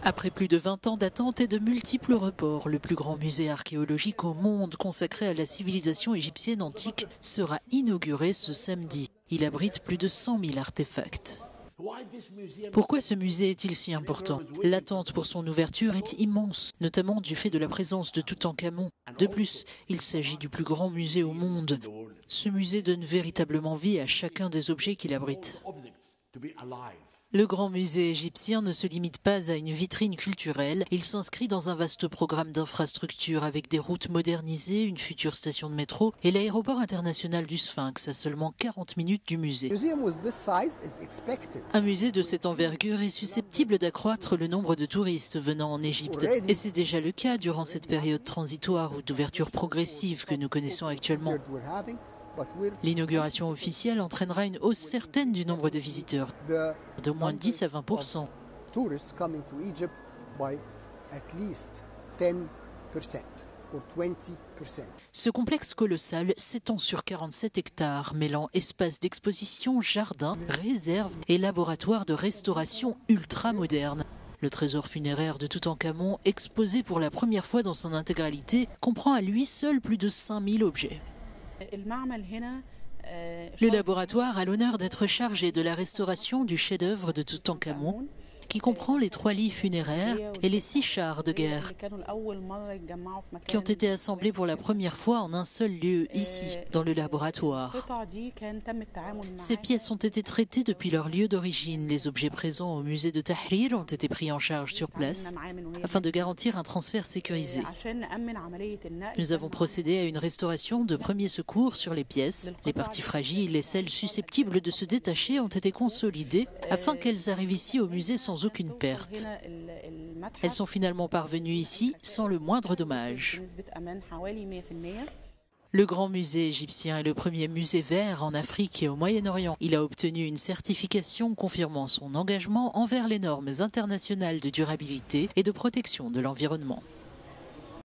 Après plus de 20 ans d'attente et de multiples reports, le plus grand musée archéologique au monde consacré à la civilisation égyptienne antique sera inauguré ce samedi. Il abrite plus de 100 000 artefacts. Pourquoi ce musée est-il si important? L'attente pour son ouverture est immense, notamment du fait de la présence de Toutankhamon. De plus, il s'agit du plus grand musée au monde. Ce musée donne véritablement vie à chacun des objets qu'il abrite. Le grand musée égyptien ne se limite pas à une vitrine culturelle, il s'inscrit dans un vaste programme d'infrastructures avec des routes modernisées, une future station de métro et l'aéroport international du Sphinx à seulement 40 minutes du musée. Un musée de cette envergure est susceptible d'accroître le nombre de touristes venant en Égypte. Et c'est déjà le cas durant cette période transitoire ou d'ouverture progressive que nous connaissons actuellement. L'inauguration officielle entraînera une hausse certaine du nombre de visiteurs, d'au moins 10 à 20%. Ce complexe colossal s'étend sur 47 hectares, mêlant espaces d'exposition, jardins, réserves et laboratoires de restauration ultra modernes. Le trésor funéraire de Toutankhamon, exposé pour la première fois dans son intégralité, comprend à lui seul plus de 5000 objets. Le laboratoire a l'honneur d'être chargé de la restauration du chef-d'œuvre de Toutankhamon, qui comprend les 3 lits funéraires et les 6 chars de guerre, qui ont été assemblés pour la première fois en un seul lieu, ici, dans le laboratoire. Ces pièces ont été traitées depuis leur lieu d'origine. Les objets présents au musée de Tahrir ont été pris en charge sur place, afin de garantir un transfert sécurisé. Nous avons procédé à une restauration de premiers secours sur les pièces. Les parties fragiles et celles susceptibles de se détacher ont été consolidées, afin qu'elles arrivent ici au musée sans aucune perte. Elles sont finalement parvenues ici sans le moindre dommage. Le Grand Musée égyptien est le premier musée vert en Afrique et au Moyen-Orient. Il a obtenu une certification confirmant son engagement envers les normes internationales de durabilité et de protection de l'environnement.